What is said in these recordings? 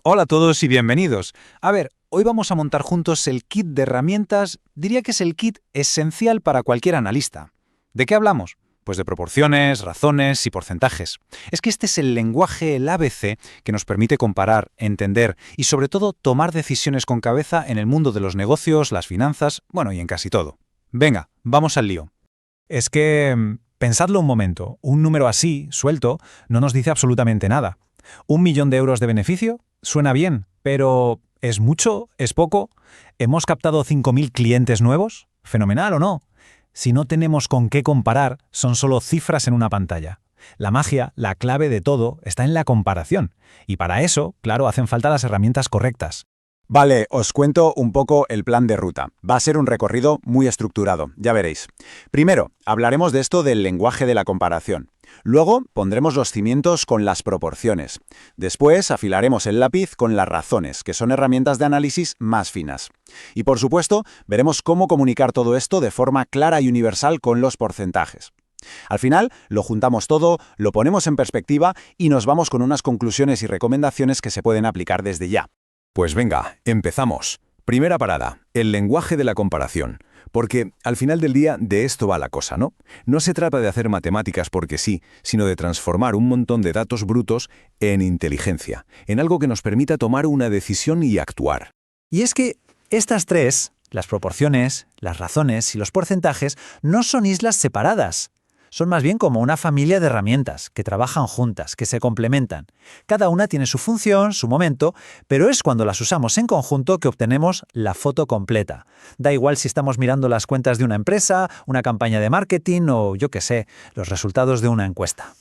Hola a todos y bienvenidos. A ver, hoy vamos a montar juntos el kit de herramientas, diría que es el kit esencial para cualquier analista. ¿De qué hablamos? Pues de proporciones, razones y porcentajes. Es que este es el lenguaje, el ABC, que nos permite comparar, entender y sobre todo tomar decisiones con cabeza en el mundo de los negocios, las finanzas, bueno y en casi todo. Venga, vamos al lío. Es que, pensadlo un momento, un número así, suelto, no nos dice absolutamente nada. ¿1.000.000 de euros de beneficio? Suena bien, pero ¿es mucho? ¿Es poco? ¿Hemos captado 5.000 clientes nuevos? ¿Fenomenal o no? Si no tenemos con qué comparar, son solo cifras en una pantalla. La magia, la clave de todo, está en la comparación. Y para eso, claro, hacen falta las herramientas correctas. Vale, os cuento un poco el plan de ruta. Va a ser un recorrido muy estructurado, ya veréis. Primero, hablaremos de esto del lenguaje de la comparación. Luego, pondremos los cimientos con las proporciones. Después, afilaremos el lápiz con las razones, que son herramientas de análisis más finas. Y por supuesto, veremos cómo comunicar todo esto de forma clara y universal con los porcentajes. Al final, lo juntamos todo, lo ponemos en perspectiva y nos vamos con unas conclusiones y recomendaciones que se pueden aplicar desde ya. Pues venga, empezamos. Primera parada, el lenguaje de la comparación. Porque al final del día de esto va la cosa, ¿no? No se trata de hacer matemáticas porque sí, sino de transformar un montón de datos brutos en inteligencia, en algo que nos permita tomar una decisión y actuar. Y es que estas tres, las proporciones, las razones y los porcentajes, no son islas separadas. Son más bien como una familia de herramientas que trabajan juntas, que se complementan. Cada una tiene su función, su momento, pero es cuando las usamos en conjunto que obtenemos la foto completa. Da igual si estamos mirando las cuentas de una empresa, una campaña de marketing o, yo qué sé, los resultados de una encuesta.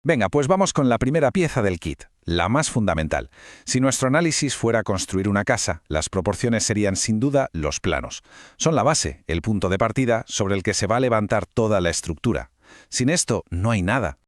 Venga, pues vamos con la primera pieza del kit, la más fundamental. Si nuestro análisis fuera construir una casa, las proporciones serían sin duda los planos. Son la base, el punto de partida sobre el que se va a levantar toda la estructura. Sin esto, no hay nada.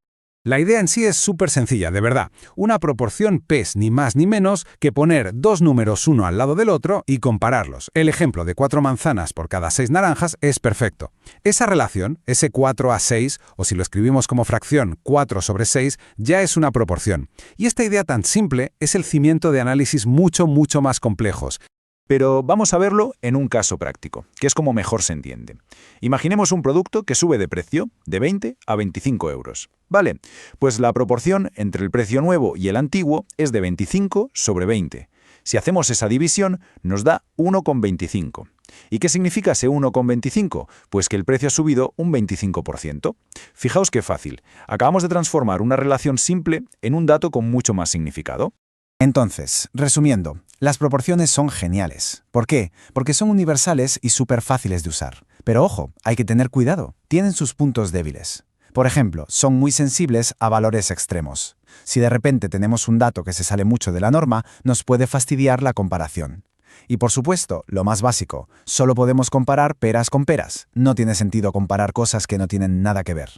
La idea en sí es súper sencilla, de verdad. Una proporción es ni más ni menos que poner dos números uno al lado del otro y compararlos. El ejemplo de 4 manzanas por cada 6 naranjas es perfecto. Esa relación, ese 4:6, o si lo escribimos como fracción 4/6, ya es una proporción. Y esta idea tan simple es el cimiento de análisis mucho más complejos. Pero vamos a verlo en un caso práctico, que es como mejor se entiende. Imaginemos un producto que sube de precio de 20 a 25 euros. Vale, pues la proporción entre el precio nuevo y el antiguo es de 25/20. Si hacemos esa división, nos da 1,25. ¿Y qué significa ese 1,25? Pues que el precio ha subido un 25%. Fijaos qué fácil. Acabamos de transformar una relación simple en un dato con mucho más significado. Entonces, resumiendo, las proporciones son geniales. ¿Por qué? Porque son universales y súper fáciles de usar. Pero ojo, hay que tener cuidado. Tienen sus puntos débiles. Por ejemplo, son muy sensibles a valores extremos. Si de repente tenemos un dato que se sale mucho de la norma, nos puede fastidiar la comparación. Y por supuesto, lo más básico, solo podemos comparar peras con peras. No tiene sentido comparar cosas que no tienen nada que ver.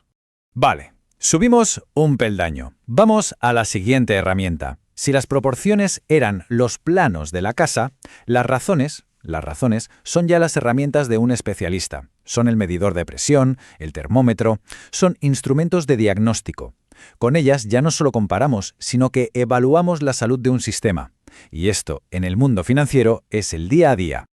Vale, subimos un peldaño. Vamos a la siguiente herramienta. Si las proporciones eran los planos de la casa, las razones son ya las herramientas de un especialista. Son el medidor de presión, el termómetro, son instrumentos de diagnóstico. Con ellas ya no solo comparamos, sino que evaluamos la salud de un sistema. Y esto, en el mundo financiero, es el día a día.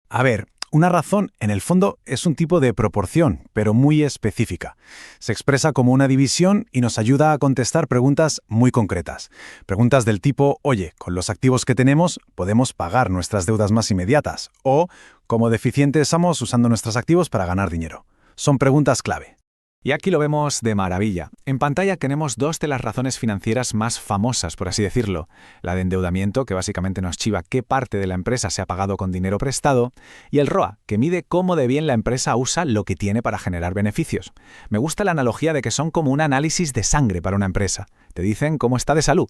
A ver, una razón, en el fondo, es un tipo de proporción, pero muy específica. Se expresa como una división y nos ayuda a contestar preguntas muy concretas. Preguntas del tipo, oye, con los activos que tenemos, ¿podemos pagar nuestras deudas más inmediatas? O, ¿cómo deficientes somos usando nuestros activos para ganar dinero? Son preguntas clave. Y aquí lo vemos de maravilla. En pantalla tenemos dos de las razones financieras más famosas, por así decirlo. La de endeudamiento, que básicamente nos chiva qué parte de la empresa se ha pagado con dinero prestado, y el ROA, que mide cómo de bien la empresa usa lo que tiene para generar beneficios. Me gusta la analogía de que son como un análisis de sangre para una empresa. Te dicen cómo está de salud.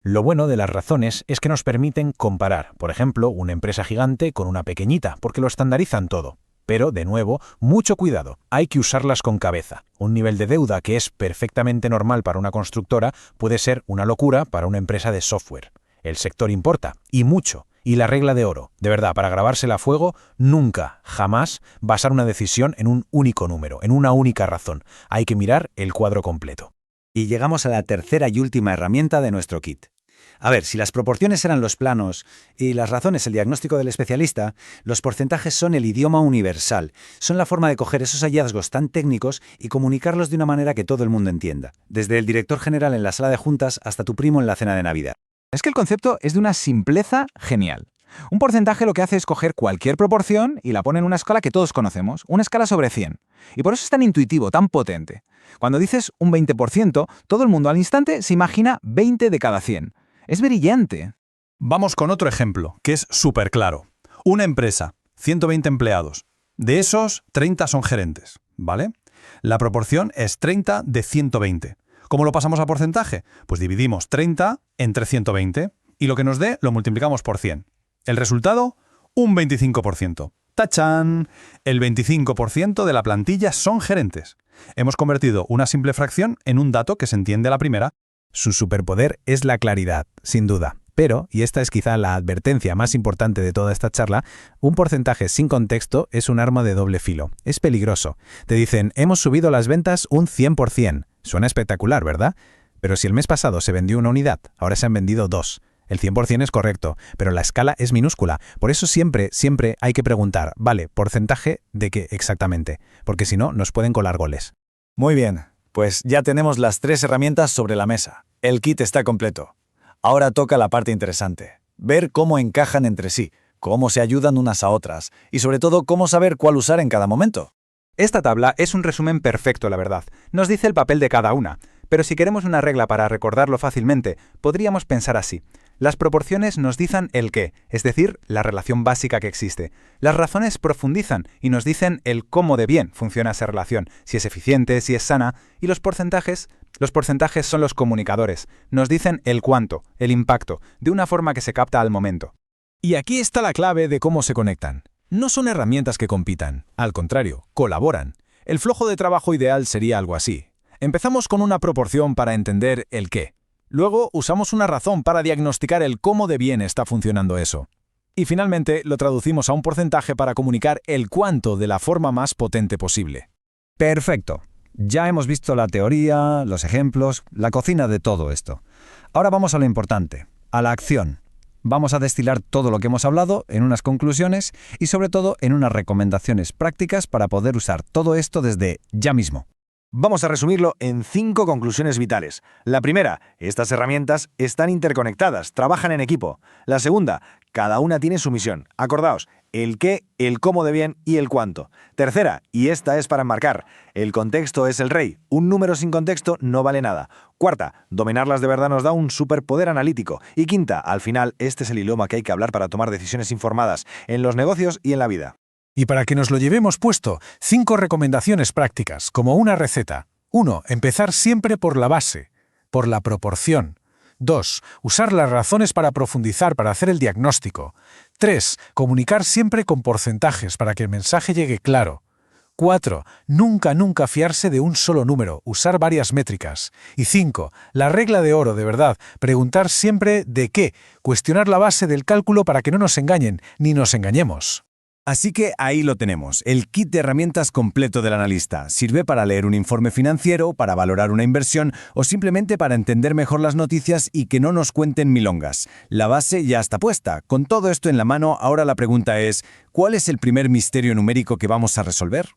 Lo bueno de las razones es que nos permiten comparar, por ejemplo, una empresa gigante con una pequeñita, porque lo estandarizan todo. Pero, de nuevo, mucho cuidado, hay que usarlas con cabeza. Un nivel de deuda que es perfectamente normal para una constructora puede ser una locura para una empresa de software. El sector importa, y mucho. Y la regla de oro, de verdad, para grabársela a fuego, nunca, jamás basar una decisión en un único número, en una única razón. Hay que mirar el cuadro completo. Y llegamos a la tercera y última herramienta de nuestro kit. A ver, si las proporciones eran los planos y las razones el diagnóstico del especialista, los porcentajes son el idioma universal. Son la forma de coger esos hallazgos tan técnicos y comunicarlos de una manera que todo el mundo entienda. Desde el director general en la sala de juntas hasta tu primo en la cena de Navidad. Es que el concepto es de una simpleza genial. Un porcentaje lo que hace es coger cualquier proporción y la pone en una escala que todos conocemos, una escala sobre 100. Y por eso es tan intuitivo, tan potente. Cuando dices un 20%, todo el mundo al instante se imagina 20 de cada 100. Es brillante. Vamos con otro ejemplo, que es súper claro. Una empresa, 120 empleados. De esos, 30 son gerentes, ¿vale? La proporción es 30 de 120. ¿Cómo lo pasamos a porcentaje? Pues dividimos 30 entre 120 y lo que nos dé lo multiplicamos por 100. El resultado, un 25%. ¡Tachán! El 25% de la plantilla son gerentes. Hemos convertido una simple fracción en un dato que se entiende a la primera. Su superpoder es la claridad, sin duda. Pero, y esta es quizá la advertencia más importante de toda esta charla, un porcentaje sin contexto es un arma de doble filo. Es peligroso. Te dicen, hemos subido las ventas un 100%. Suena espectacular, ¿verdad? Pero si el mes pasado se vendió una unidad, ahora se han vendido 2. El 100% es correcto, pero la escala es minúscula. Por eso siempre hay que preguntar, vale, ¿porcentaje de qué exactamente? Porque si no, nos pueden colar goles. Muy bien, pues ya tenemos las 3 herramientas sobre la mesa. El kit está completo. Ahora toca la parte interesante, ver cómo encajan entre sí, cómo se ayudan unas a otras y sobre todo cómo saber cuál usar en cada momento. Esta tabla es un resumen perfecto, la verdad. Nos dice el papel de cada una. Pero si queremos una regla para recordarlo fácilmente, podríamos pensar así. Las proporciones nos dicen el qué, es decir, la relación básica que existe. Las razones profundizan y nos dicen el cómo de bien funciona esa relación, si es eficiente, si es sana, y los porcentajes son los comunicadores. Nos dicen el cuánto, el impacto, de una forma que se capta al momento. Y aquí está la clave de cómo se conectan. No son herramientas que compitan, al contrario, colaboran. El flujo de trabajo ideal sería algo así. Empezamos con una proporción para entender el qué. Luego usamos una razón para diagnosticar el cómo de bien está funcionando eso. Y finalmente lo traducimos a un porcentaje para comunicar el cuánto de la forma más potente posible. Perfecto. Ya hemos visto la teoría, los ejemplos, la cocina de todo esto. Ahora vamos a lo importante, a la acción. Vamos a destilar todo lo que hemos hablado en unas conclusiones y sobre todo en unas recomendaciones prácticas para poder usar todo esto desde ya mismo. Vamos a resumirlo en 5 conclusiones vitales. La primera, estas herramientas están interconectadas, trabajan en equipo. La segunda, cada una tiene su misión. Acordaos, el qué, el cómo de bien y el cuánto. Tercera, y esta es para enmarcar, el contexto es el rey. Un número sin contexto no vale nada. Cuarta, dominarlas de verdad nos da un superpoder analítico. Y quinta, al final, este es el idioma que hay que hablar para tomar decisiones informadas, en los negocios y en la vida. Y para que nos lo llevemos puesto, 5 recomendaciones prácticas, como una receta. 1. Empezar siempre por la base, por la proporción. 2. Usar las razones para profundizar, para hacer el diagnóstico. 3. Comunicar siempre con porcentajes para que el mensaje llegue claro. 4. Nunca fiarse de un solo número, usar varias métricas. Y 5. La regla de oro, de verdad, preguntar siempre de qué, cuestionar la base del cálculo para que no nos engañen, ni nos engañemos. Así que ahí lo tenemos, el kit de herramientas completo del analista. Sirve para leer un informe financiero, para valorar una inversión o simplemente para entender mejor las noticias y que no nos cuenten milongas. La base ya está puesta. Con todo esto en la mano, ahora la pregunta es, ¿cuál es el primer misterio numérico que vamos a resolver?